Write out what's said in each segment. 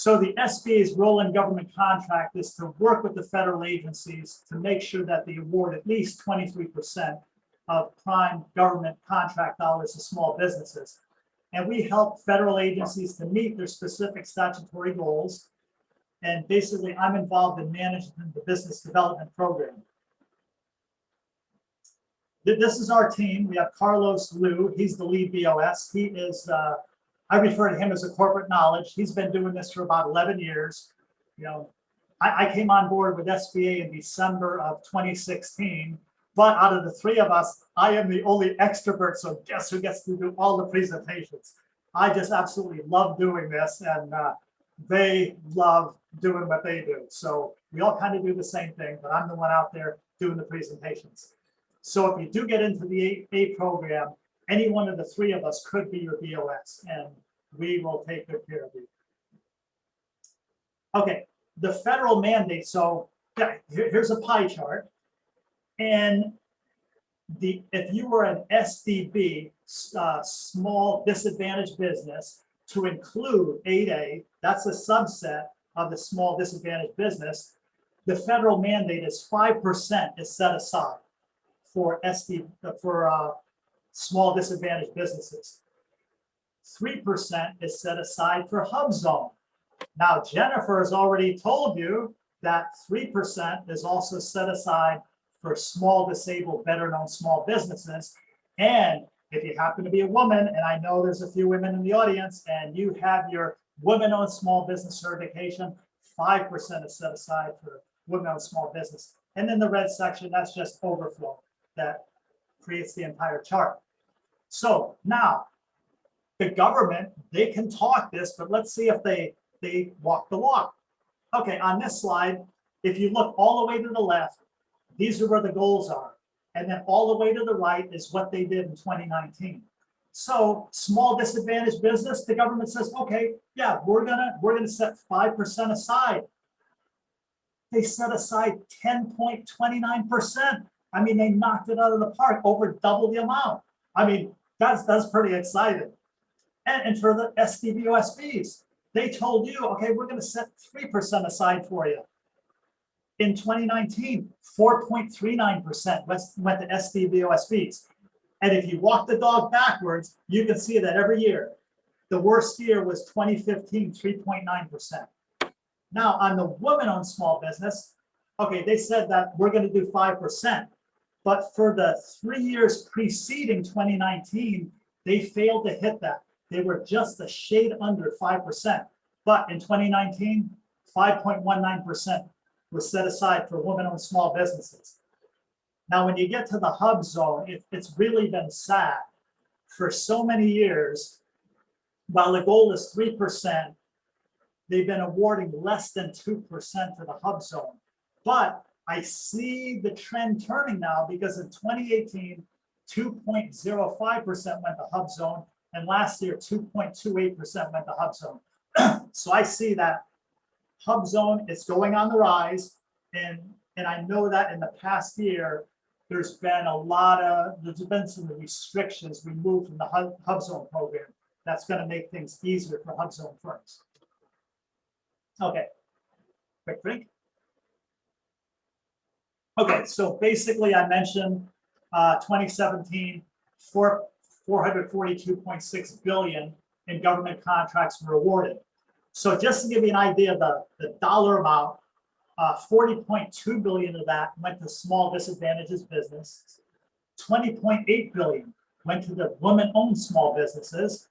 So the SBA's role in government contract is to work with the federal agencies to make sure that they award at least 23% of prime government contract dollars to small businesses. And we help federal agencies to meet their specific statutory goals. And basically, I'm involved in managing the business development program. This is our team. We have Carlos Liu. He's the lead BOS. He is, I refer to him as a corporate knowledge. He's been doing this for about 11 years. You know, I came on board with SBA in December of 2016. But out of the three of us, I am the only extrovert. So guess who gets to do all the presentations? I just absolutely love doing this, and they love doing what they do. So we all kind of do the same thing, but I'm the one out there doing the presentations. So if you do get into the A program, any one of the three of us could be your BOS, and we will take good care of you. Okay, the federal mandate. So yeah, here's a pie chart. And if you were an SDB, small disadvantaged business, to include 8A, that's a subset of the small disadvantaged business, the federal mandate is 5% is set aside for small disadvantaged businesses. 3% is set aside for HUBZone. Now, Jennifer has already told you that 3% is also set aside for small disabled, better known small businesses. And if you happen to be a woman, and I know there's a few women in the audience, and you have your women-owned small business certification, 5% is set aside for women-owned small business. And then the red section, that's just overflow that creates the entire chart. So now the government, they can talk this, but let's see if they walk the walk. Okay, on this slide, if you look all the way to the left, these are where the goals are. And then all the way to the right is what they did in 2019. So small disadvantaged business, the government says, okay, yeah, we're gonna set 5% aside. They set aside 10.29%. I mean, they knocked it out of the park, over double the amount. I mean, that's pretty exciting. And for the SDVOSBs, they told you, okay, we're gonna set 3% aside for you. In 2019, 4.39% went to SDVOSBs. And if you walk the dog backwards, you can see that every year. The worst year was 2015, 3.9%. Now, on the women-owned small business, okay, they said that we're going to do 5%. But for the 3 years preceding 2019, they failed to hit that. They were just a shade under 5%. But in 2019, 5.19% was set aside for women-owned small businesses. Now, when you get to the HUBZone, it's really been sad. For so many years, while the goal is 3%, they've been awarding less than 2% to the HUBZone. But I see the trend turning now, because in 2018, 2.05% went to HUBZone, and last year, 2.28% went to HUBZone. So I see that HUBZone is going on the rise, and I know that in the past year, there's been some restrictions removed from the HUBZone program. That's going to make things easier for HUBZone firms. Okay, quick break. Okay, so basically I mentioned 2017, 442.6 billion in government contracts were awarded. So just to give you an idea of the dollar amount, 40.2 billion of that went to small disadvantaged business. 20.8 billion went to the women-owned small businesses.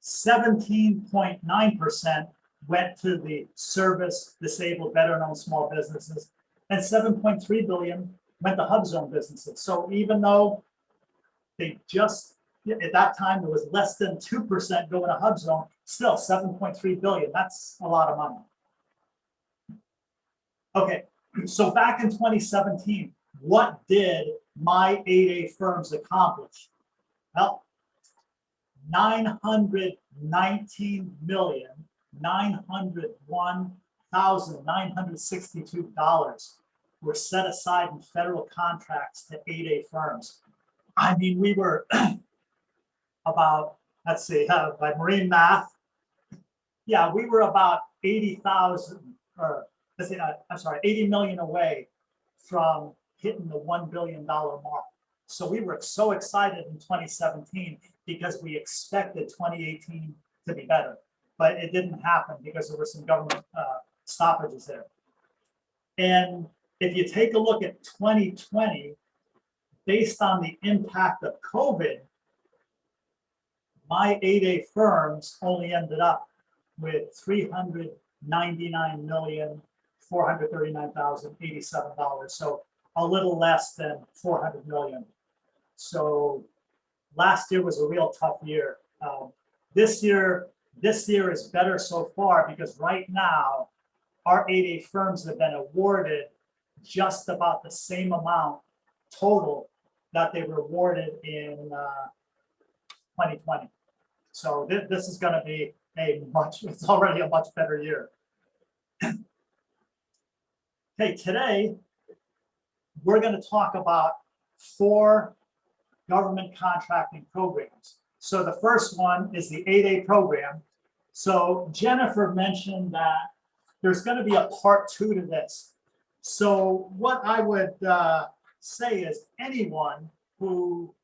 17.9% went to the service disabled, better known small businesses, and 7.3 billion went to HUBZone businesses. So even though they just, at that time, there was less than 2% going to HUBZone, still 7.3 billion, that's a lot of money. Okay, so back in 2017, what did my 8A firms accomplish? Well, $901,962 were set aside in federal contracts to 8A firms. I mean, we were about, let's see, by marine math, yeah, we were about 80,000, or let's say, I'm sorry, 80 million away from hitting the $1 billion mark. So we were so excited in 2017 because we expected 2018 to be better, but it didn't happen because there were some government stoppages there. And if you take a look at 2020, based on the impact of COVID, my 8A firms only ended up with $399,439,087. So a little less than 400 million. So last year was a real tough year. This year is better so far because right now our 8A firms have been awarded just about the same amount total that they were awarded in 2020. So this is going to be it's already a much better year. Okay, today we're going to talk about 4 government contracting programs. So the first one is the 8A program. So Jennifer mentioned that there's going to be a part 2 to this. So what I would say is anyone who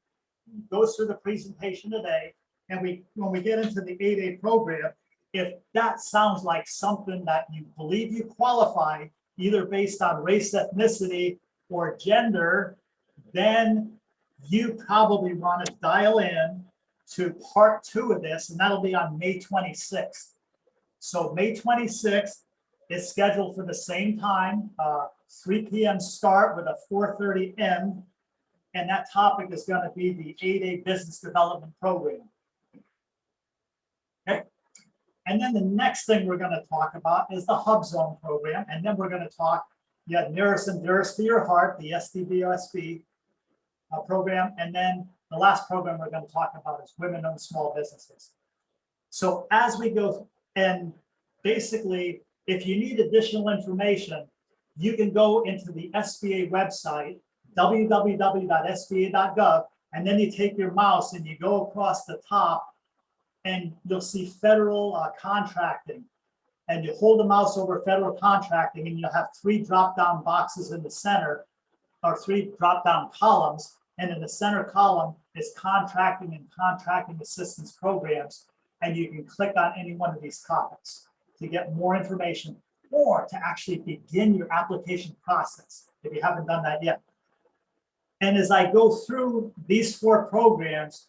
goes through the presentation today, and when we get into the 8A program, if that sounds like something that you believe you qualify, either based on race, ethnicity, or gender, then you probably want to dial in to part 2 of this, and that'll be on May 26th. So May 26th is scheduled for the same time, 3 p.m. start with a 4:30 end, and that topic is going to be the 8A Business Development Program. Okay. And then the next thing we're going to talk about is the HUBZone program, and then we're going to talk, nearest and dearest to your heart, the SDVOSB program, and then the last program we're going to talk about is women-owned small businesses. So as we go, and basically, if you need additional information, you can go into the SBA website, www.sba.gov, and then you take your mouse and you go across the top, and you'll see federal contracting. And you hold the mouse over federal contracting, and you'll have 3 drop-down boxes in the center, or 3 drop-down columns. And in the center column is contracting and contracting assistance programs. And you can click on any one of these topics to get more information or to actually begin your application process if you haven't done that yet. And as I go through these 4 programs,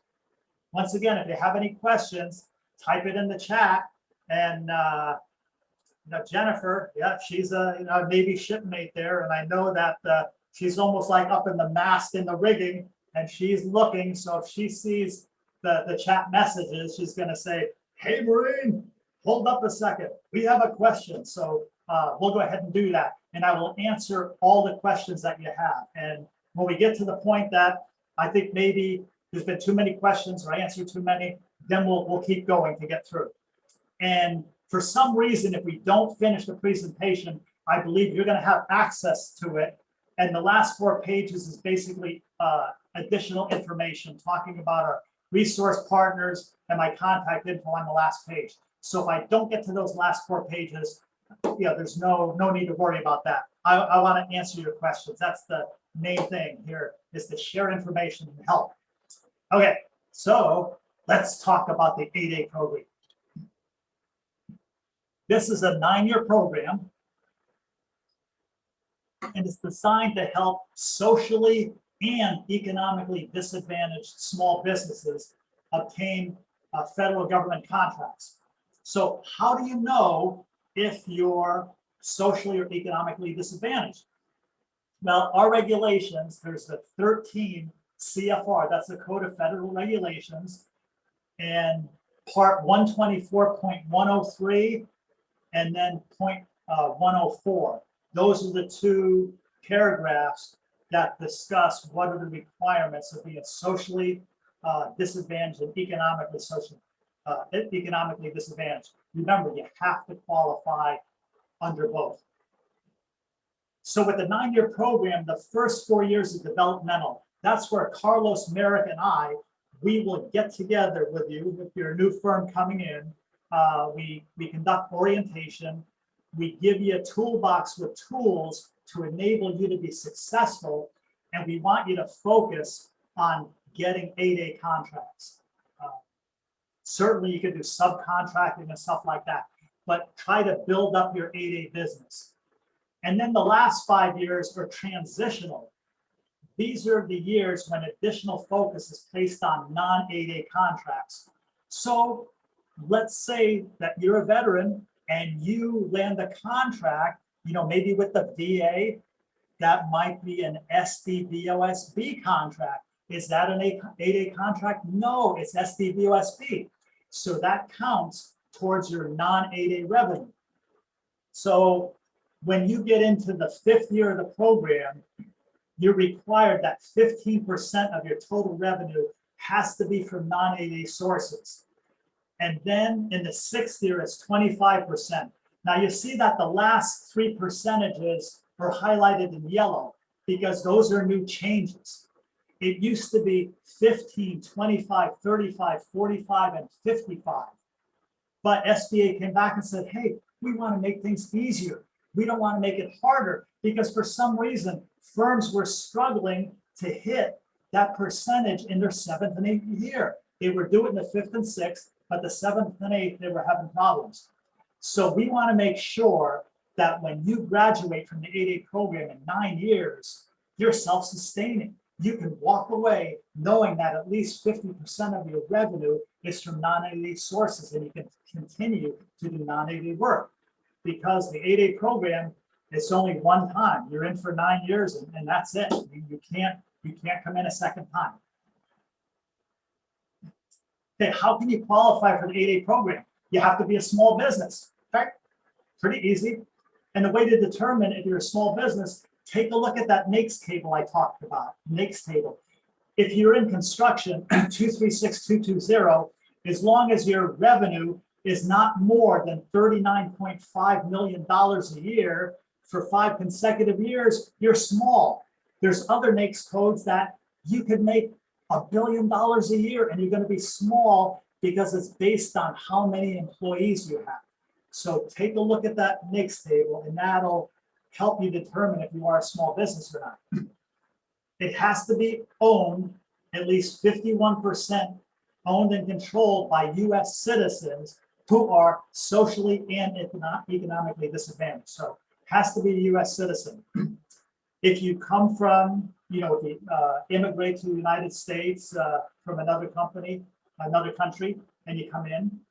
once again, if you have any questions, type it in the chat. And Jennifer, she's a Navy shipmate there, and I know that she's almost like up in the mast in the rigging, and she's looking. So if she sees the chat messages, she's going to say, "Hey, Marine, hold up a second. We have a question." So we'll go ahead and do that, and I will answer all the questions that you have. And when we get to the point that I think maybe there's been too many questions or I answered too many, then we'll keep going to get through. And for some reason, if we don't finish the presentation, I believe you're going to have access to it. And the last 4 pages is basically additional information talking about our resource partners and my contact info on the last page. So if I don't get to those last 4 pages, there's no need to worry about that. I want to answer your questions. That's the main thing here, is to share information and help. Okay, so let's talk about the 8A program. This is a 9-year program, and it's designed to help socially and economically disadvantaged small businesses obtain federal government contracts. So how do you know if you're socially or economically disadvantaged? Well, our regulations, there's the 13 CFR, that's the Code of Federal Regulations, and Part 124.103, and then point 104. Those are the 2 paragraphs that discuss what are the requirements of being socially disadvantaged and economically disadvantaged. Remember, you have to qualify under both. So with the 9-year program, the first 4 years is developmental. That's where Carlos, Merrick, and we will get together with you, with your new firm coming in. we conduct orientation. We give you a toolbox with tools to enable you to be successful. And we want you to focus on getting 8A contracts. Certainly you can do subcontracting and stuff like that, but try to build up your 8A business. And then the last 5 years are transitional. These are the years when additional focus is placed on non-8A contracts. So let's say that you're a veteran and you land a contract, maybe with the VA, that might be an SDVOSB contract. Is that an 8A contract? No, it's SDVOSB. So that counts towards your non-8A revenue. So when you get into the 5th year of the program, you're required that 15% of your total revenue has to be from non-8A sources. And then in the 6th year, it's 25%. Now you see that the last 3 percentages are highlighted in yellow because those are new changes. It used to be 15, 25, 35, 45, and 55. But SBA came back and said, hey, we want to make things easier. We don't want to make it harder because for some reason, firms were struggling to hit that percentage in their 7th and 8th year. They were doing the 5th and 6th, but the 7th and 8th, they were having problems. So we want to make sure that when you graduate from the 8A program in 9 years, you're self-sustaining. You can walk away knowing that at least 50% of your revenue is from non-8A sources, and you can continue to do non-8A work. Because the 8A program, it's only one time. You're in for 9 years, and that's it. You can't come in a second time. Okay, how can you qualify for the 8A program? You have to be a small business. Okay, pretty easy. And the way to determine if you're a small business, take a look at that NAICS table I talked about, NAICS table. If you're in construction, 236220, as long as your revenue is not more than $39.5 million a year for 5 consecutive years, you're small. There's other NAICS codes that you could make $1 billion a year and you're going to be small because it's based on how many employees you have. So take a look at that NAICS table and that'll help you determine if you are a small business or not. It has to be owned, at least 51% owned and controlled by US citizens who are socially and economically disadvantaged. So it has to be a US citizen. If you come from, if you immigrate to the United States from another country, and you come in,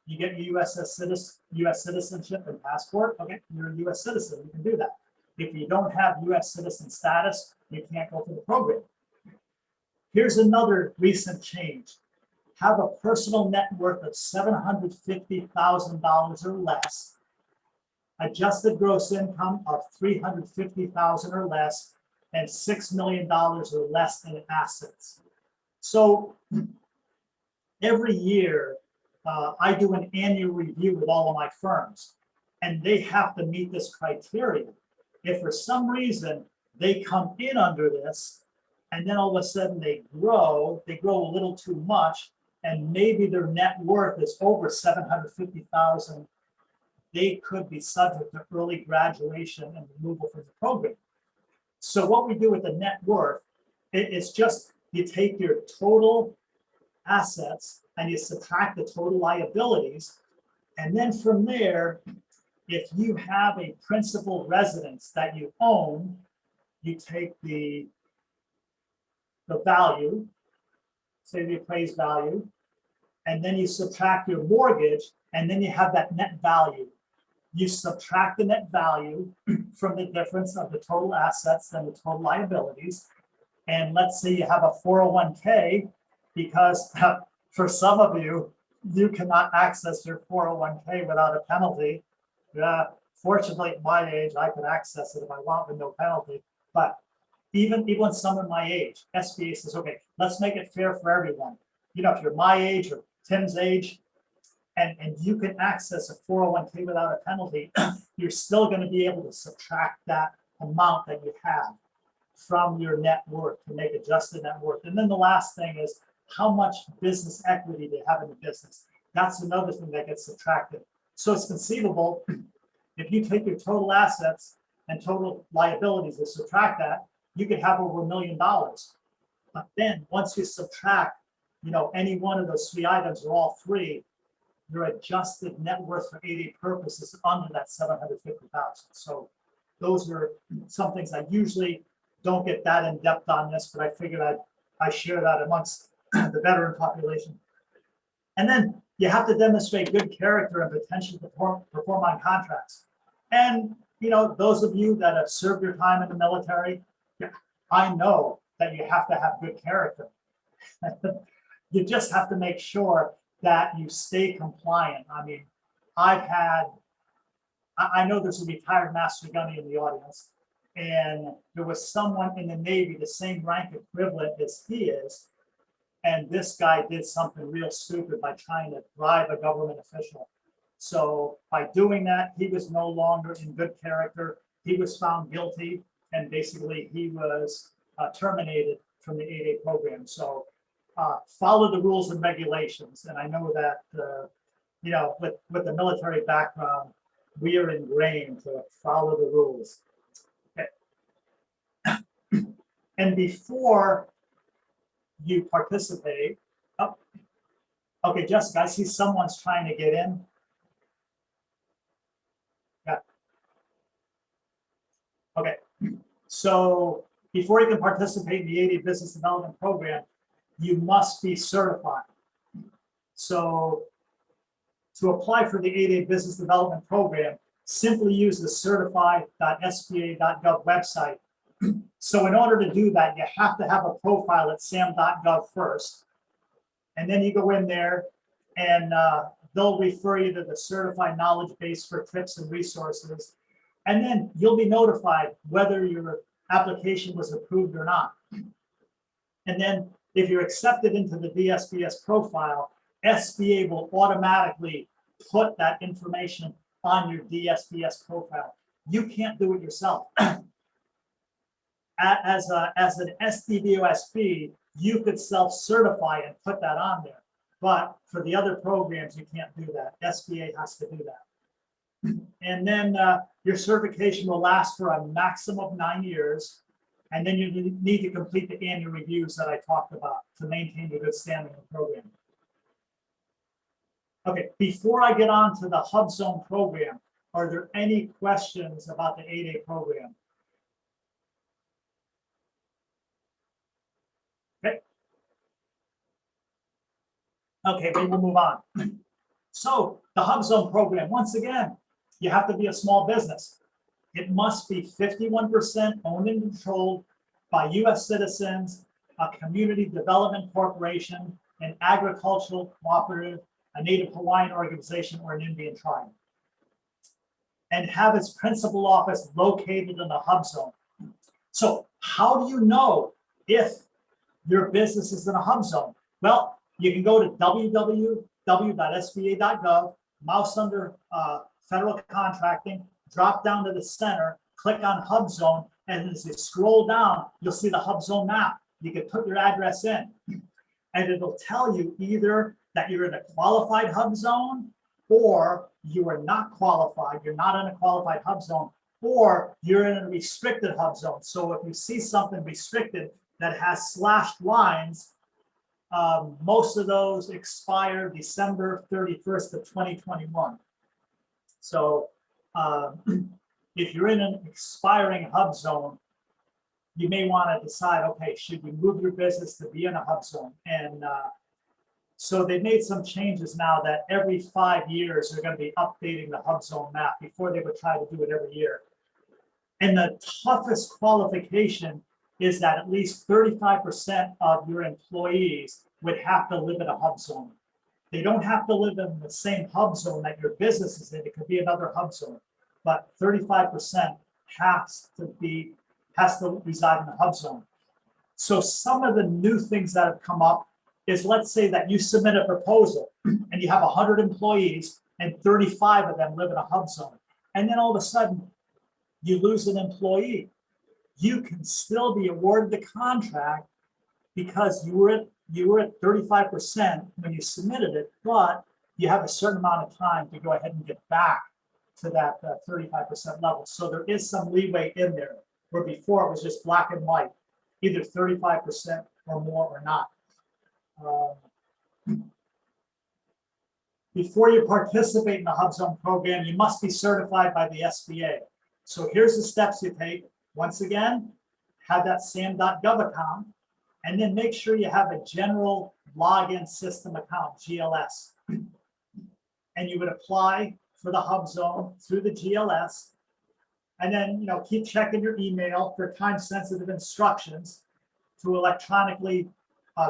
you get your US citizenship and passport, okay, you're a US citizen, you can do that. If you don't have US citizen status, you can't go through the program. Here's another recent change. Have a personal net worth of $750,000 or less, adjusted gross income of $350,000 or less, and $6 million or less in assets. So every year, I do an annual review with all of my firms, and they have to meet this criteria. If for some reason they come in under this, and then all of a sudden they grow a little too much, and maybe their net worth is over $750,000, they could be subject to early graduation and removal from the program. So what we do with the net worth, it's just you take your total assets and you subtract the total liabilities. And then from there, if you have a principal residence that you own, you take the value, say the appraised value, and then you subtract your mortgage, and then you have that net value. You subtract the net value from the difference of the total assets and the total liabilities. And let's say you have a 401k, because for some of you, you cannot access your 401k without a penalty. Fortunately, at my age, I can access it if I want with no penalty. But even someone my age, SBA says, okay, let's make it fair for everyone. If you're my age or Tim's age, and you can access a 401k without a penalty, you're still going to be able to subtract that amount that you have from your net worth to make adjusted net worth. And then the last thing is, how much business equity do you have in the business? that's another thing that gets subtracted. So it's conceivable, if you take your total assets and total liabilities and subtract that, you could have over $1 million. But then once you subtract, any one of those three items or all three, your adjusted net worth for 8A purposes under that 750,000. So those are some things I usually don't get that in depth on this, but I figured I share that amongst the veteran population. And then you have to demonstrate good character and potential to perform on contracts. And those of you that have served your time in the military, I know that you have to have good character. You just have to make sure that you stay compliant. I mean, I know there's a retired master gunny in the audience, and there was someone in the Navy, the same rank equivalent as he is, and this guy did something real stupid by trying to bribe a government official. So by doing that, he was no longer in good character. He was found guilty, and basically he was terminated from the 8A program. So follow the rules and regulations. And I know that, with the military background, we are ingrained to follow the rules. Okay. And before you participate, okay, Jessica, I see someone's trying to get in. Yeah. Okay, so before you can participate in the 8A Business Development Program, you must be certified. So to apply for the 8A Business Development Program, simply use the certified.sba.gov website. So in order to do that, you have to have a profile at sam.gov first. And then you go in there and they'll refer you to the certified knowledge base for tips and resources. And then you'll be notified whether your application was approved or not. And then if you're accepted into the DSBS profile, SBA will automatically put that information on your DSBS profile. You can't do it yourself. As an SDVOSB, you could self-certify and put that on there. But for the other programs, you can't do that. SBA has to do that. And then your certification will last for a maximum of 9 years. And then you need to complete the annual reviews that I talked about to maintain your good standing in the program. Okay, before I get on to the HUBZone program, are there any questions about the 8A program? Okay. Okay, we will move on. So the HUBZone program, once again, you have to be a small business. It must be 51% owned and controlled by U.S. citizens, a community development corporation, an agricultural cooperative, a Native Hawaiian organization, or an Indian tribe, and have its principal office located in the HUBZone. So how do you know if your business is in a HUBZone? Well, you can go to www.sba.gov, mouse under federal contracting, drop down to the center, click on HUBZone, and as you scroll down, you'll see the HUBZone map. You can put your address in, and it'll tell you either that you're in a qualified HUBZone, or you are not qualified, you're not in a qualified HUBZone, or you're in a restricted HUBZone. So if you see something restricted that has slashed lines, most of those expire December 31st of 2021. So if you're in an expiring HUBZone, you may want to decide, okay, should you move your business to be in a HUBZone? And so they made some changes now that every 5 years they're going to be updating the HUBZone map. Before they would try to do it every year. And the toughest qualification is that at least 35% of your employees would have to live in a HUBZone. They don't have to live in the same HUBZone that your business is in. It could be another HUBZone, but 35% has to reside in the HUBZone. So some of the new things that have come up is, let's say that you submit a proposal and you have 100 employees and 35 of them live in a HUBZone. And then all of a sudden you lose an employee. You can still be awarded the contract because you were at 35% when you submitted it, but you have a certain amount of time to go ahead and get back to that 35% level. So there is some leeway in there, where before it was just black and white, either 35% or more or not. Before you participate in the HUBZone program, you must be certified by the SBA. So here's the steps you take. Once again, have that SAM.gov account, and then make sure you have a general login system account, GLS. And you would apply for the HUBZone through the GLS. And then, keep checking your email for time-sensitive instructions to electronically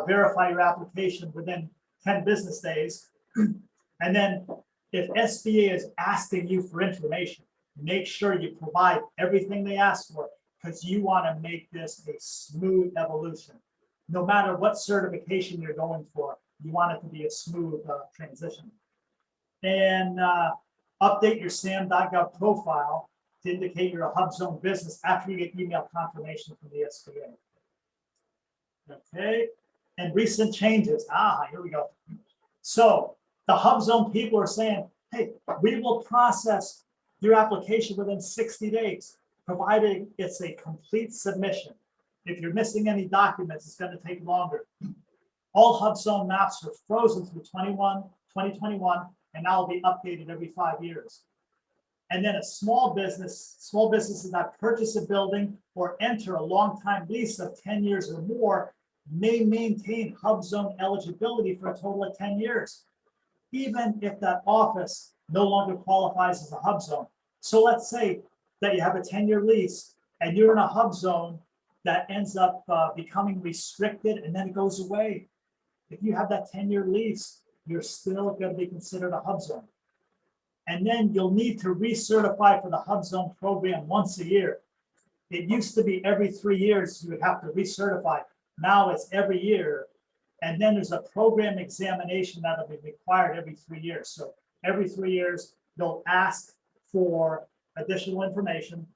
verify your application within 10 business days. And then if SBA is asking you for information, make sure you provide everything they ask for, because you want to make this a smooth evolution. No matter what certification you're going for, you want it to be a smooth transition. And update your SAM.gov profile to indicate you're a HUBZone business after you get email confirmation from the SBA. Okay, and recent changes. Here we go. So the HUBZone people are saying, hey, we will process your application within 60 days, provided it's a complete submission. If you're missing any documents, it's going to take longer. All HUBZone maps are frozen through 2021, and now will be updated every 5 years. And then a small businesses that purchase a building or enter a long-time lease of 10 years or more may maintain HUBZone eligibility for a total of 10 years, even if that office no longer qualifies as a HUBZone. So let's say that you have a 10-year lease and you're in a HUBZone that ends up becoming restricted and then it goes away. If you have that 10-year lease, you're still going to be considered a HUBZone. And then you'll need to recertify for the HUBZone program once a year. It used to be every 3 years you would have to recertify. Now it's every year. And then there's a program examination that'll be required every 3 years. So every 3 years, they'll ask for additional information,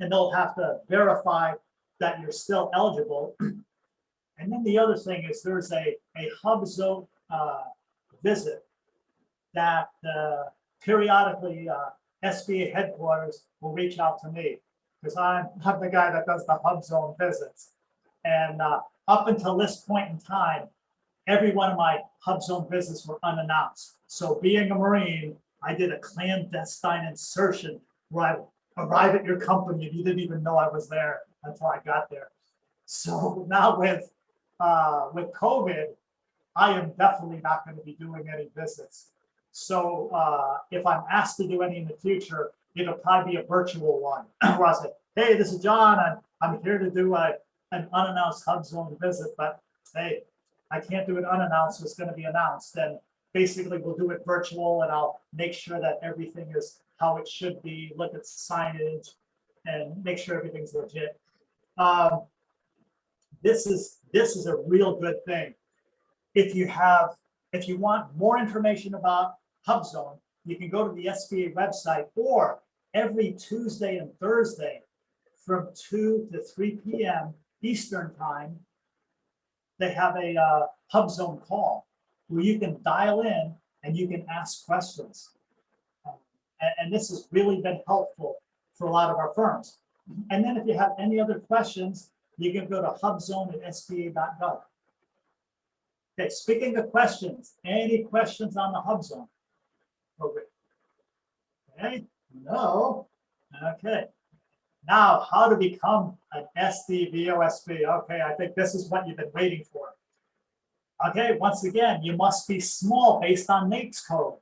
and they'll have to verify that you're still eligible. And then the other thing is there's a HUBZone visit that periodically SBA headquarters will reach out to me, because I'm the guy that does the HUBZone visits. And up until this point in time, every one of my HUBZone visits were unannounced. So being a Marine, I did a clandestine insertion where I arrived at your company and you didn't even know I was there until I got there. So now with COVID, I am definitely not going to be doing any visits. So if I'm asked to do any in the future, it'll probably be a virtual one where I say, hey, this is John, and I'm here to do an unannounced HUBZone visit, but hey, I can't do it unannounced, so it's going to be announced. And basically we'll do it virtual, and I'll make sure that everything is how it should be, look at signage, and make sure everything's legit. This is a real good thing. If you want more information about HUBZone, you can go to the SBA website, or every Tuesday and Thursday from 2 to 3 p.m. Eastern time, they have a HUBZone call where you can dial in and you can ask questions. And this has really been helpful for a lot of our firms. And then if you have any other questions, you can go to HUBZone@SBA.gov. Okay, speaking of questions, any questions on the HUBZone program? Okay, no. Okay. Now, how to become an SDVOSB. Okay, I think this is what you've been waiting for. Okay, once again, you must be small based on NAICS code.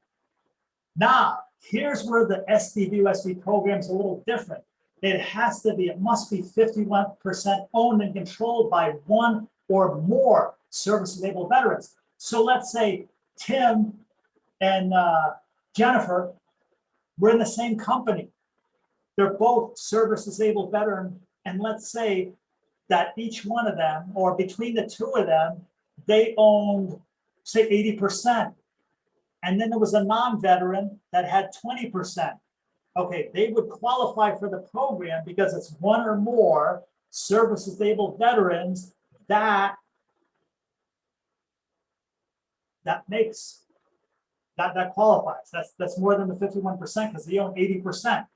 Now, here's where the SDVOSB program is a little different. It must be 51% owned and controlled by one or more service-enabled veterans. So let's say Tim and Jennifer were in the same company. They're both service-disabled veteran, and let's say that each one of them, or between the two of them, they owned, say, 80%. And then there was a non-veteran that had 20%. Okay, they would qualify for the program because it's one or more service-disabled veterans that makes that qualifies. That's more than the 51% because they own 80%.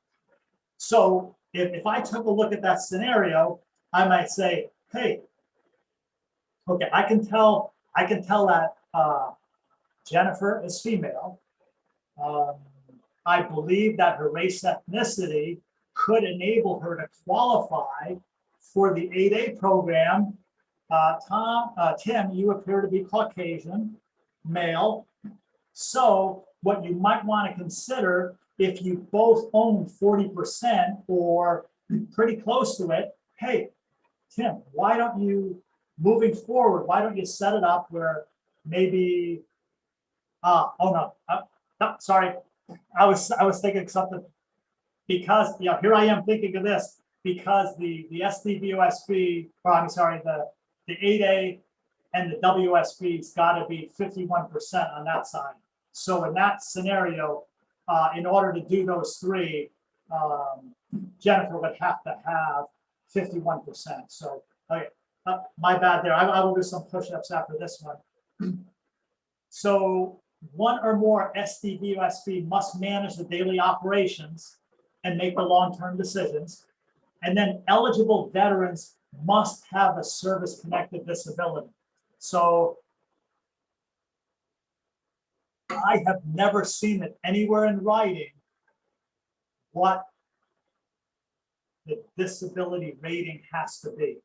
So if I took a look at that scenario, I might say, hey, okay, I can tell that Jennifer is female. I believe that her race ethnicity could enable her to qualify for the 8A program. Tim, you appear to be Caucasian, male. So what you might want to consider, if you both own 40% or pretty close to it, hey, Tim, why don't you, moving forward, why don't you set it up where maybe, oh no, no, sorry, I was thinking something, because here I am thinking of this, because the SDVOSB, or I'm sorry, the 8A and the WSB's got to be 51% on that side. So in that scenario, in order to do those three, Jennifer would have to have 51%. So okay, my bad there. I will do some push-ups after this one. So one or more SDVOSB must manage the daily operations and make the long-term decisions. And then eligible veterans must have a service-connected disability. So I have never seen it anywhere in writing what the disability rating has to be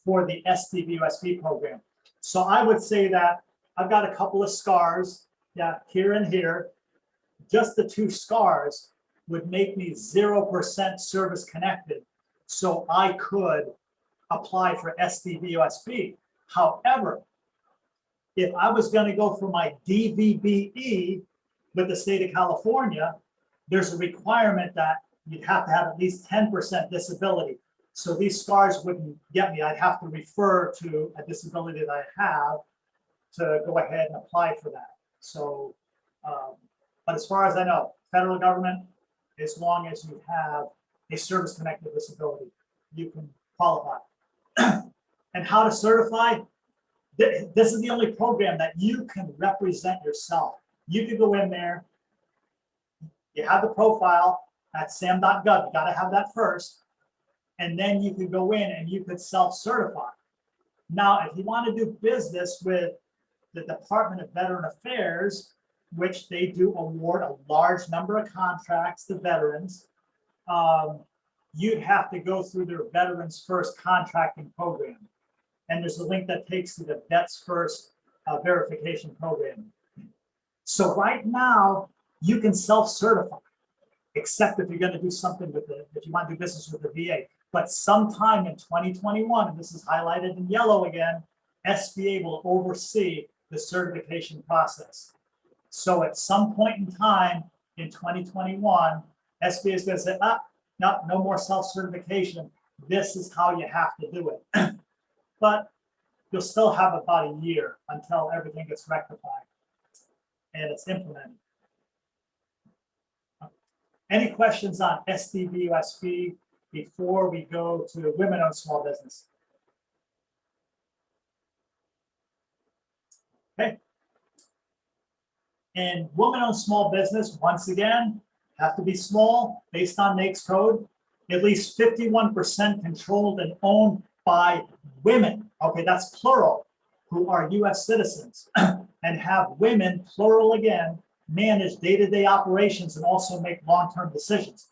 for the SDVOSB program. So I would say that I've got a couple of scars, here and here. Just the 2 scars would make me 0% service connected. So I could apply for SDVOSB. However, if I was going to go for my DVBE with the state of California, there's a requirement that you'd have to have at least 10% disability. So these scars wouldn't get me. I'd have to refer to a disability that I have to go ahead and apply for that. So, but as far as I know, federal government, as long as you have a service-connected disability, you can qualify. And how to certify? This is the only program that you can represent yourself. You can go in there, you have the profile at sam.gov, you got to have that first, and then you can go in and you could self-certify. Now, if you want to do business with the Department of Veteran Affairs, which they do award a large number of contracts to veterans, you'd have to go through their Veterans First contracting program. And there's a link that takes you to the Vets First verification program. So right now, you can self-certify, except if you're going to do something with it, if you want to do business with the VA. But sometime in 2021, and this is highlighted in yellow again, SBA will oversee the certification process. So at some point in time in 2021, SBA is going to say, no more self-certification. This is how you have to do it. But you'll still have about a year until everything gets rectified and it's implemented. Any questions on SDVOSB before we go to women-owned small business? Okay. And women-owned small business, once again, have to be small based on NAICS code, at least 51% controlled and owned by women, okay, that's plural, who are US citizens, and have women, plural again, manage day-to-day operations and also make long-term decisions.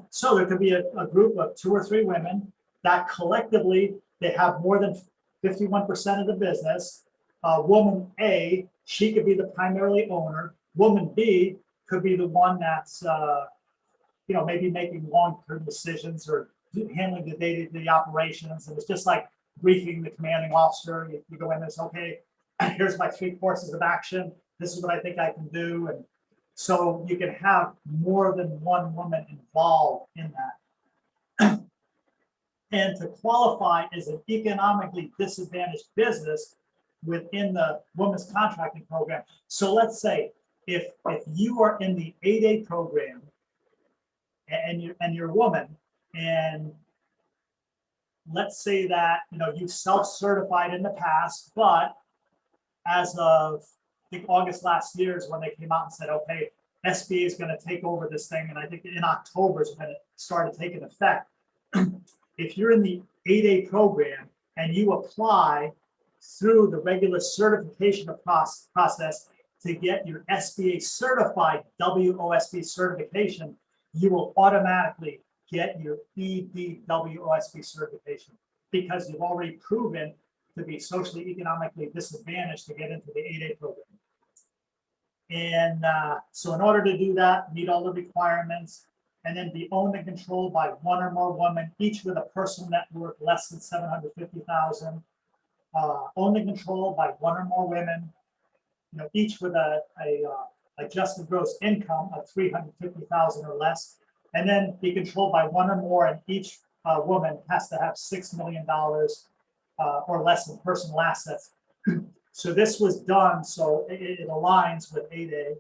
So there could be a group of 2 or 3 women that collectively, they have more than 51% of the business. Woman A, she could be the primarily owner. Woman B could be the one that's, maybe making long-term decisions or handling the day-to-day operations. And it's just like briefing the commanding officer. You go in and say, okay, here's my 3 courses of action. This is what I think I can do. And so you can have more than one woman involved in that. And to qualify as an economically disadvantaged business within the women's contracting program. So let's say if you are in the 8A program and you're a woman, and let's say that you self-certified in the past, but as of think August last year is when they came out and said, okay, SBA is going to take over this thing. And I think in October is when it started taking effect. If you're in the 8A program and you apply through the regular certification process to get your SBA certified WOSB certification, you will automatically get your EDWOSB certification because you've already proven to be socially economically disadvantaged to get into the 8A program. And so in order to do that, meet all the requirements, and then be owned and controlled by one or more women, each with a personal net worth less than 750,000, owned and controlled by one or more women, each with a adjusted gross income of 350,000 or less, and then be controlled by one or more, and each woman has to have $6 million or less in personal assets. So this was done so it aligns with 8A.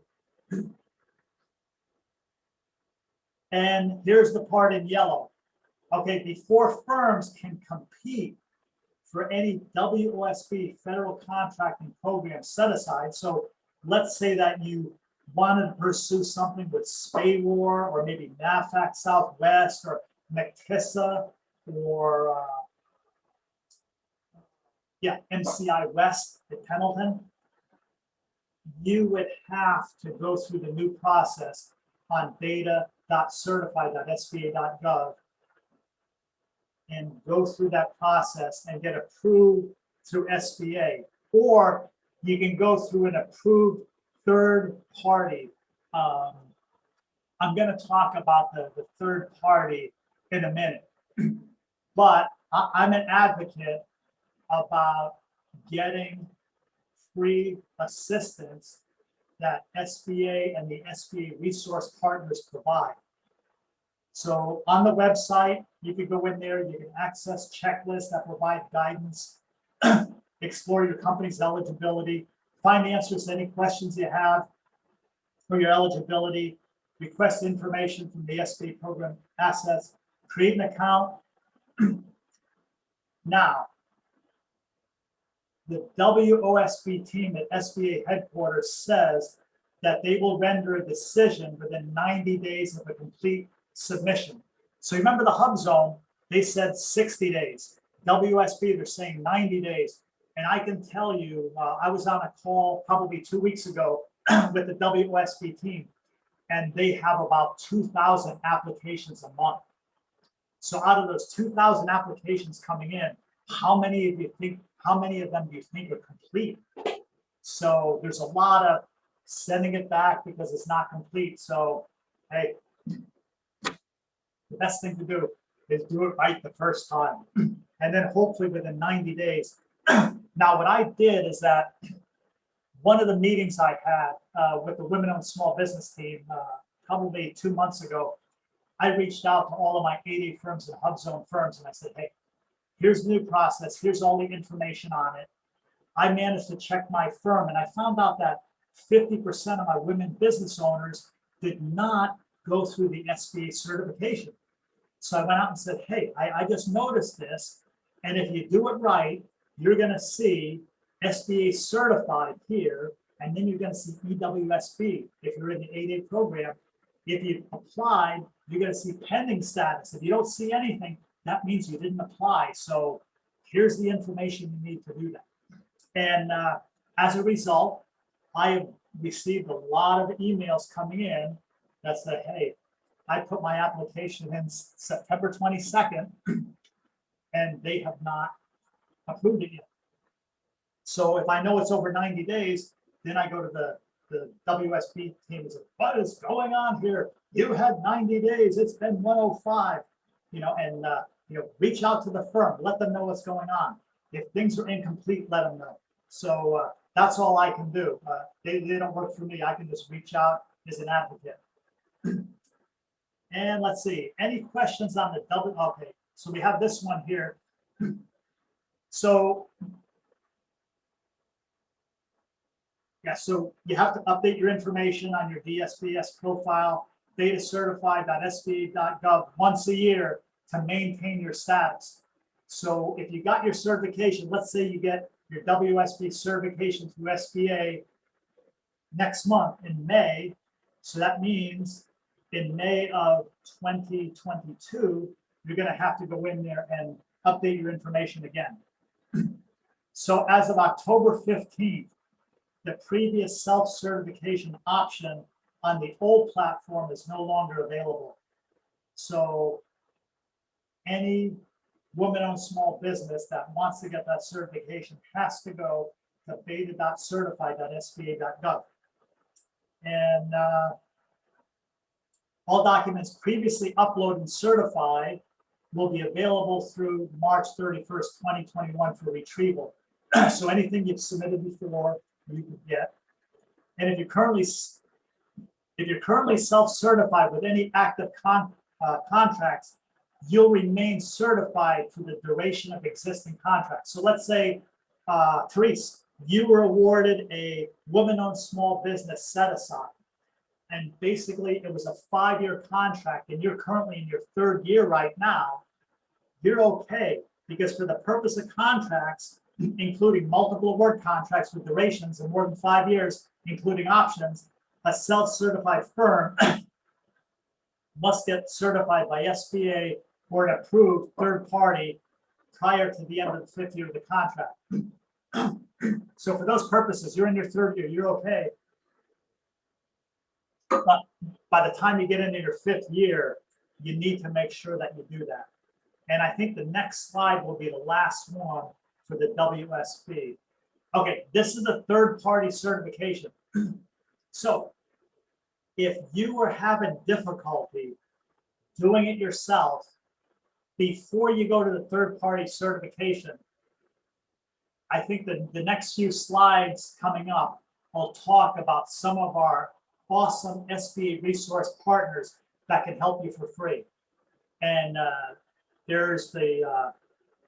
And here's the part in yellow. Okay, before firms can compete for any WOSB federal contracting program set aside. So let's say that you wanted to pursue something with SPAWAR or maybe NAFAC Southwest or MCTISA or MCI West at Pendleton. You would have to go through the new process on beta.certified.sba.gov and go through that process and get approved through SBA, or you can go through an approved third party. I'm going to talk about the third party in a minute, but I'm an advocate about getting free assistance that SBA and the SBA resource partners provide. So on the website, you can go in there, you can access checklists that provide guidance, explore your company's eligibility, find answers to any questions you have for your eligibility, request information from the SBA program assets, create an account. Now, the WOSB team at SBA headquarters says that they will render a decision within 90 days of a complete submission. So remember the HUBZone, they said 60 days. WOSB, they're saying 90 days. And I can tell you, I was on a call probably 2 weeks ago with the WOSB team, and they have about 2,000 applications a month. So out of those 2,000 applications coming in, how many of them do you think are complete? So there's a lot of sending it back because it's not complete. So, hey, the best thing to do is do it right the first time. And then hopefully within 90 days. Now, what I did is that one of the meetings I had with the Women-Owned Small Business team, probably 2 months ago, I reached out to all of my 8A firms and HUBZone firms, and I said, hey, here's the new process. Here's all the information on it. I managed to check my firm, and I found out that 50% of my women business owners did not go through the SBA certification. So I went out and said, hey, I just noticed this, and if you do it right, you're going to see SBA certified here, and then you're going to see EWSB if you're in the 8A program. If you applied, you're going to see pending status. If you don't see anything, that means you didn't apply. So here's the information you need to do that. And as a result, I have received a lot of emails coming in that say, hey, I put my application in September 22nd, and they have not approved it yet. So if I know it's over 90 days, then I go to the WSB team and say, what is going on here? You had 90 days, it's been 105, and reach out to the firm, let them know what's going on. If things are incomplete, let them know. So that's all I can do. They don't work for me. I can just reach out as an advocate. And let's see, any questions on the okay, so we have this one here. So, yeah, so you have to update your information on your DSBS profile, betacertified.sba.gov once a year to maintain your status. So if you got your certification, let's say you get your WSB certification through SBA next month in May. So that means in May of 2022, you're going to have to go in there and update your information again. So as of October 15th, the previous self-certification option on the old platform is no longer available. So any woman-owned small business that wants to get that certification has to go to beta.certified.sba.gov. And all documents previously uploaded and certified will be available through March 31st, 2021 for retrieval. So anything you've submitted before, you can get. And if you're currently self-certified with any active contracts, you'll remain certified for the duration of existing contracts. So let's say, Therese, you were awarded a woman-owned small business set-aside. And basically it was a 5-year contract and you're currently in your 3rd year right now, you're okay, because for the purpose of contracts, including multiple award contracts with durations of more than 5 years, including options, a self-certified firm must get certified by SBA or an approved third party prior to the end of the 5th year of the contract. So for those purposes, you're in your 3rd year, you're okay. But by the time you get into your 5th year, you need to make sure that you do that. And I think the next slide will be the last one for the WSB. Okay, this is a third-party certification. So if you were having difficulty doing it yourself, before you go to the third-party certification, I think that the next few slides coming up will talk about some of our awesome SBA resource partners that can help you for free. And there's the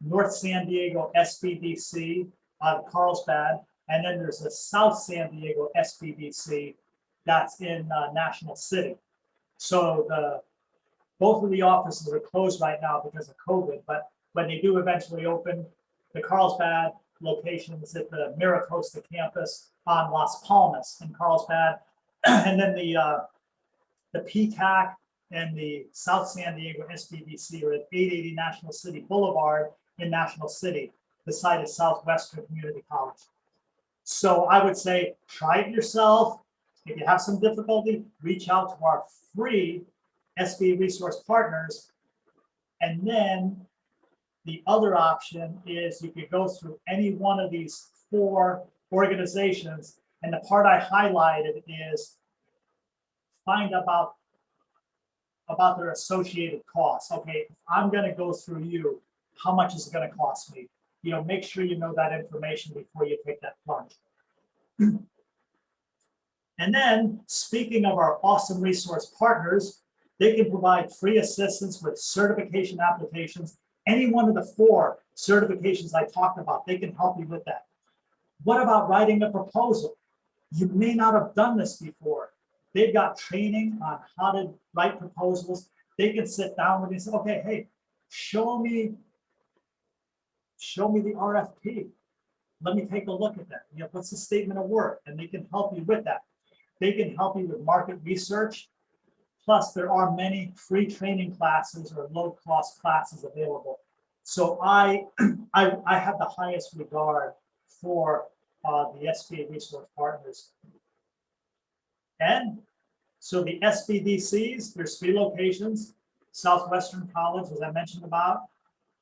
North San Diego SBDC out of Carlsbad, and then there's the South San Diego SBDC that's in National City. So both of the offices are closed right now because of COVID, but when they do eventually open, the Carlsbad location is at the Miracosta campus on Las Palmas in Carlsbad, and then the PTAC and the South San Diego SBDC are at 880 National City Boulevard in National City, the site of Southwestern Community College. So I would say, try it yourself. If you have some difficulty, reach out to our free SBA resource partners. And then the other option is you could go through any one of these 4 organizations. And the part I highlighted is find about their associated costs. Okay, if I'm going to go through you, how much is it going to cost me? You know, make sure you know that information before you take that plunge. And then, speaking of our awesome resource partners, they can provide free assistance with certification applications. Any one of the 4 certifications I talked about, they can help you with that. What about writing a proposal? You may not have done this before. They've got training on how to write proposals. They can sit down with you and say, okay, hey, show me the RFP. Let me take a look at that. You know, what's the statement of work? And they can help you with that. They can help you with market research. Plus, there are many free training classes or low-cost classes available. So I have the highest regard for the SBA resource partners. And so the SBDCs, there's 3 locations: Southwestern College, as I mentioned about,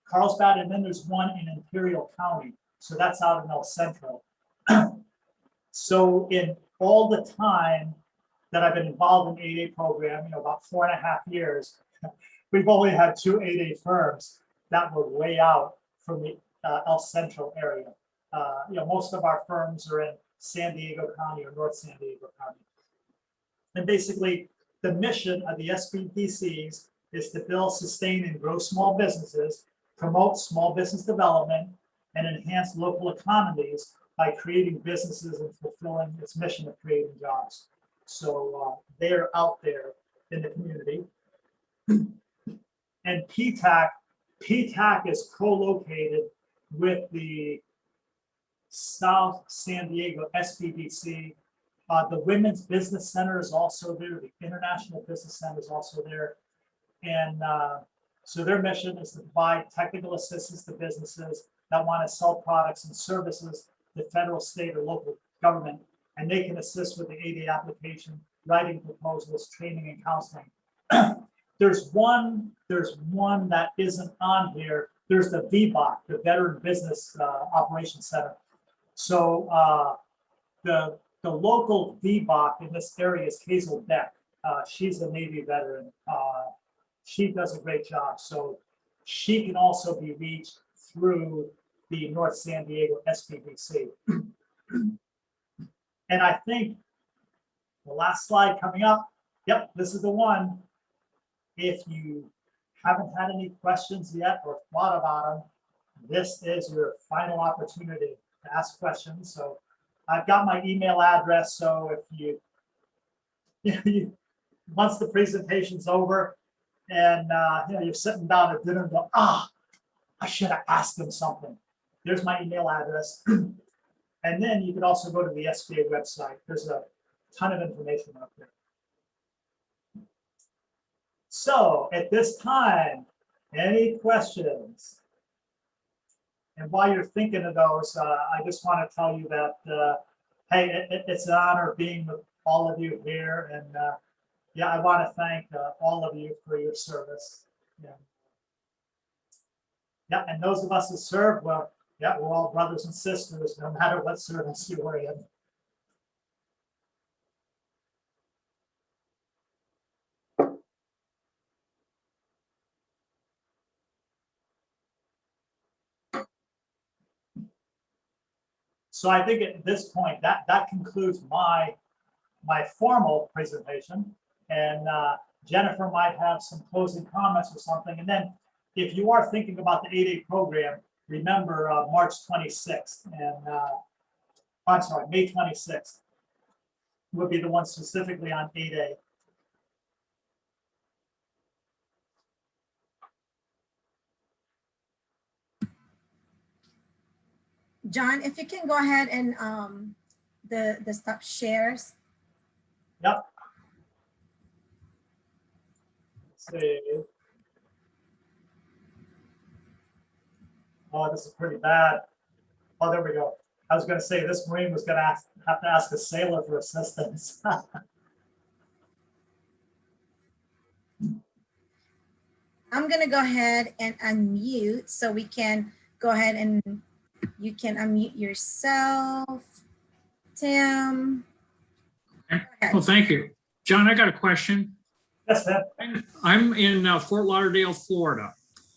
Carlsbad, and then there's one in Imperial County. So that's out in El Centro. So in all the time that I've been involved in 8A program, you know, about 4.5 years, we've only had 2 8A firms that were way out from the El Centro area. You know, most of our firms are in San Diego County or North San Diego County. And basically, the mission of the SBDCs is to build, sustain, and grow small businesses, promote small business development, and enhance local economies by creating businesses and fulfilling its mission of creating jobs. So they're out there in the community. And PTAC is co-located with the South San Diego SBDC The Women's Business Center is also there. The International Business Center is also there. And so their mission is to provide technical assistance to businesses that want to sell products and services to federal, state, or local government. And they can assist with the ADA application, writing proposals, training, and counseling. There's one that isn't on here. There's the VBOC, the Veteran Business Operations Center. So the local VBOC in this area is Hazel Beck. She's a Navy veteran. She does a great job. So she can also be reached through the North San Diego SBDC. And I think the last slide coming up, yep, this is the one. If you haven't had any questions yet or thought about them, this is your final opportunity to ask questions. So I've got my email address. So if once the presentation's over and you're sitting down at dinner and go, I should have asked them something. There's my email address. And then you can also go to the SBA website. There's a ton of information up there. So at this time, any questions? And while you're thinking of those, I just want to tell you that, hey, it's an honor being with all of you here. And yeah, I want to thank all of you for your service. Yeah, and those of us who serve, well, yeah, we're all brothers and sisters, no matter what service you're in. So I think at this point, that concludes my formal presentation. And Jennifer might have some closing comments or something. And then if you are thinking about the 8A program, remember March 26th and I'm sorry, May 26th would be the one specifically on 8A. John, if you can go ahead and the stop shares. Yep. Let's see. Oh, this is pretty bad. Oh, there we go. I was going to say this Marine was going to have to ask a sailor for assistance. I'm going to go ahead and unmute so we can go ahead and you can unmute yourself. Tim. Well, thank you. John, I got a question. Yes, man. I'm in Fort Lauderdale, Florida.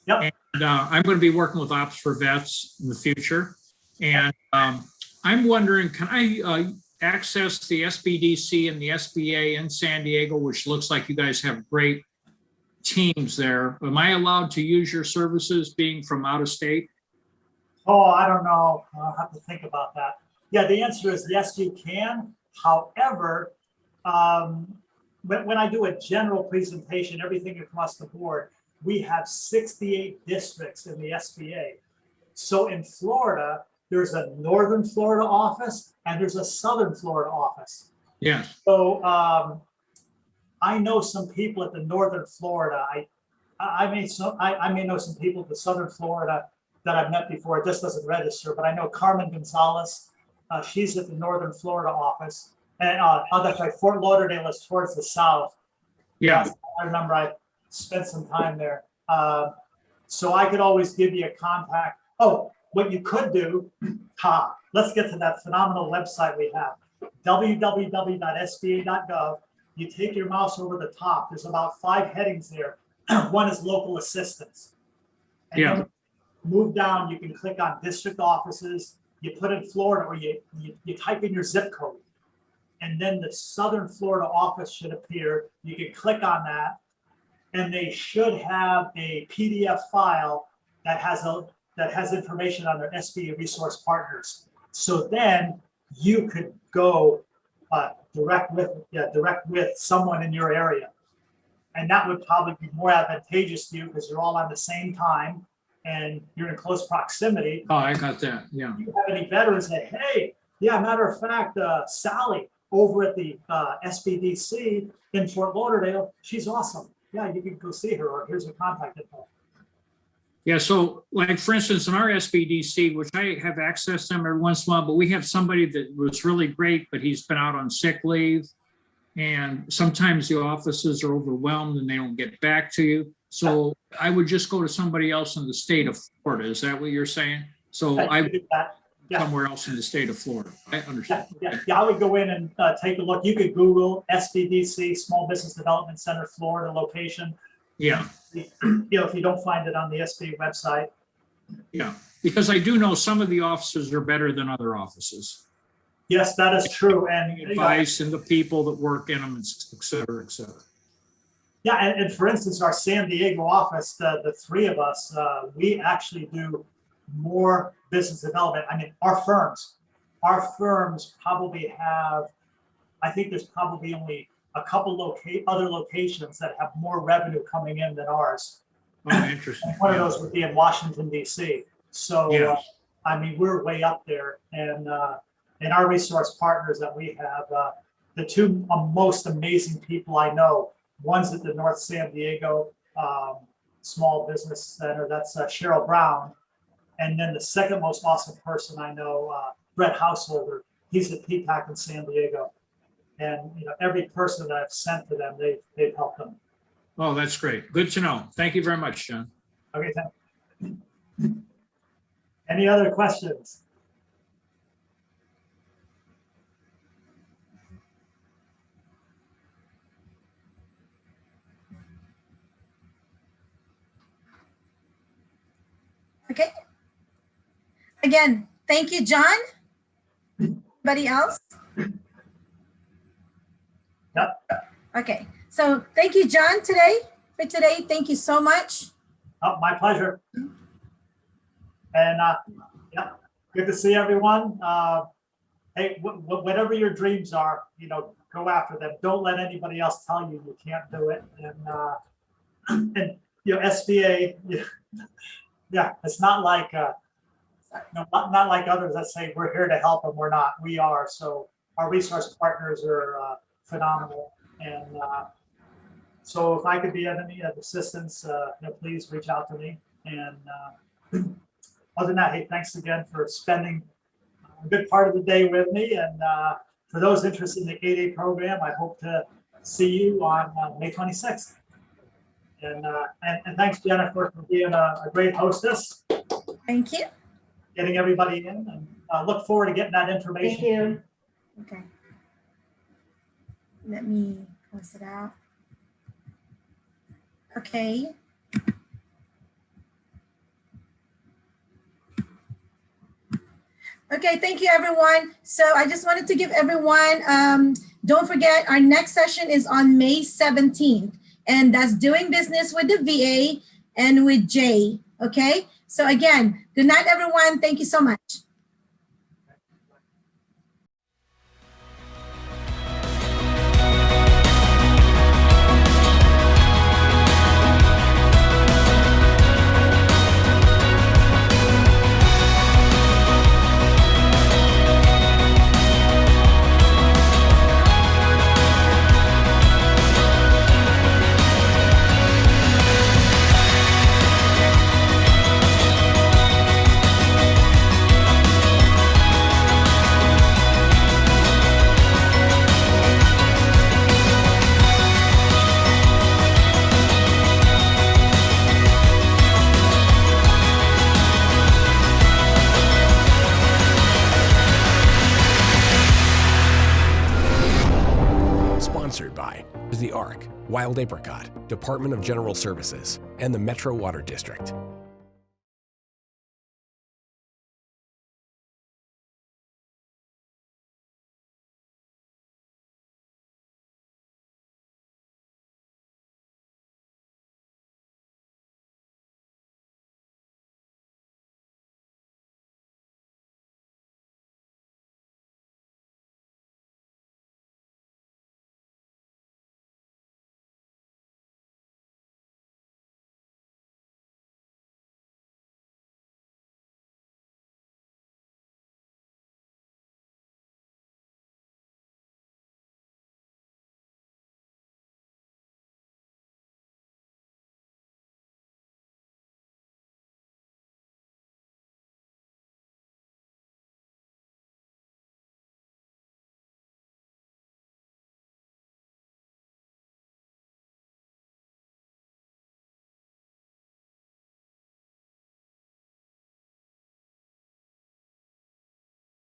Yep. And I'm going to be working with Ops for Vets in the future. And I'm wondering, can I access the SBDC and the SBA in San Diego, which looks like you guys have great teams there. Am I allowed to use your services being from out of state? Oh, I don't know. I'll have to think about that. Yeah, the answer is yes, you can. However, when I do a general presentation, everything across the board, we have 68 districts in the SBA. So in Florida, there's a Northern Florida office and there's a Southern Florida office. Yeah. So I know some people at the Northern Florida. I may know some people at the Southern Florida that I've met before. It just doesn't register, but I know Carmen Gonzalez. She's at the Northern Florida office. And that's right, Fort Lauderdale is towards the south. Yeah. I remember I spent some time there. So I could always give you a contact. Oh, what you could do, let's get to that phenomenal website we have, www.sba.gov. You take your mouse over the top. There's about 5 headings there. One is local assistance. And yeah. then move down, you can click on district offices. You put in Florida, or you type in your zip code. And then the Southern Florida office should appear. You can click on that, and they should have a PDF file that has information on their SBA resource partners. So then you could go direct with someone in your area, and that would probably be more advantageous to you because you're all on the same time and you're in close proximity. Oh, I got that. Yeah. If you have any veterans say, hey, yeah, matter of fact, Sally, over at the SBDC in Fort Lauderdale. She's awesome. Yeah, you can go see her, or here's her contact info. Yeah, so like for instance, in our SBDC, which I have access to them every once in a while, but we have somebody that was really great, but he's been out on sick leave. And sometimes the offices are overwhelmed and they don't get back to you. So I would just go to somebody else in the state of Florida. Is that what you're saying? So Yeah, I you would can do that. Yeah. somewhere else in the state of Florida. I understand. Yeah, I would go in and take a look. You could Google SBDC, Small Business Development Center, Florida location. Yeah, You know, if you don't find it on the SBA website. yeah. Because I do know some of the offices are better than other offices. Yes, that is true. And you know, Advice and the people that work in them, et cetera, et cetera. yeah, and for instance, our San Diego office, the three of us, we actually do more business development. I mean, our firms probably have, I think there's probably only a couple other locations that have more revenue coming in than ours. Oh, interesting. And one of those would be in Washington, DC. So, Yeah. I mean, we're way up there. And our resource partners that we have, the two most amazing people I know, one's at the North San Diego Small Business Center, that's Cheryl Brown. And then the second most awesome person I know, Brett Householder, he's at PPAC in San Diego. And you know, every person that I've sent to them, they've helped them. Oh, that's great. Good to know. Thank you very much, John. Okay, thank you. Any other questions? Okay. Again, thank you, John. Anybody else? Yep. Okay, so thank you, John, for today. Thank you so much. Oh, my pleasure. And yeah, good to see everyone. Hey, whatever your dreams are, you know, go after them. Don't let anybody else tell you you can't do it. And you know, SBA, yeah, it's not like not like others that say we're here to help and we're not. We are. So our resource partners are phenomenal. And so if I could be of any assistance, you know, please reach out to me. And other than that, hey, thanks again for spending a good part of the day with me. And for those interested in the 8A program, I hope to see you on May 26th. And thanks, Jennifer, for being a great hostess, Thank you. getting everybody in, and look forward to getting that information. Thank you. Okay. Let me close it out. Okay. Okay, thank you, everyone. So I just wanted to give everyone, don't forget, our next session is on May 17th, and that's doing business with the VA and with Jay, okay? So again, good night, everyone. Thank you so much. Sponsored by The Arc, Wild Apricot, Department of General Services, and the Metro Water District.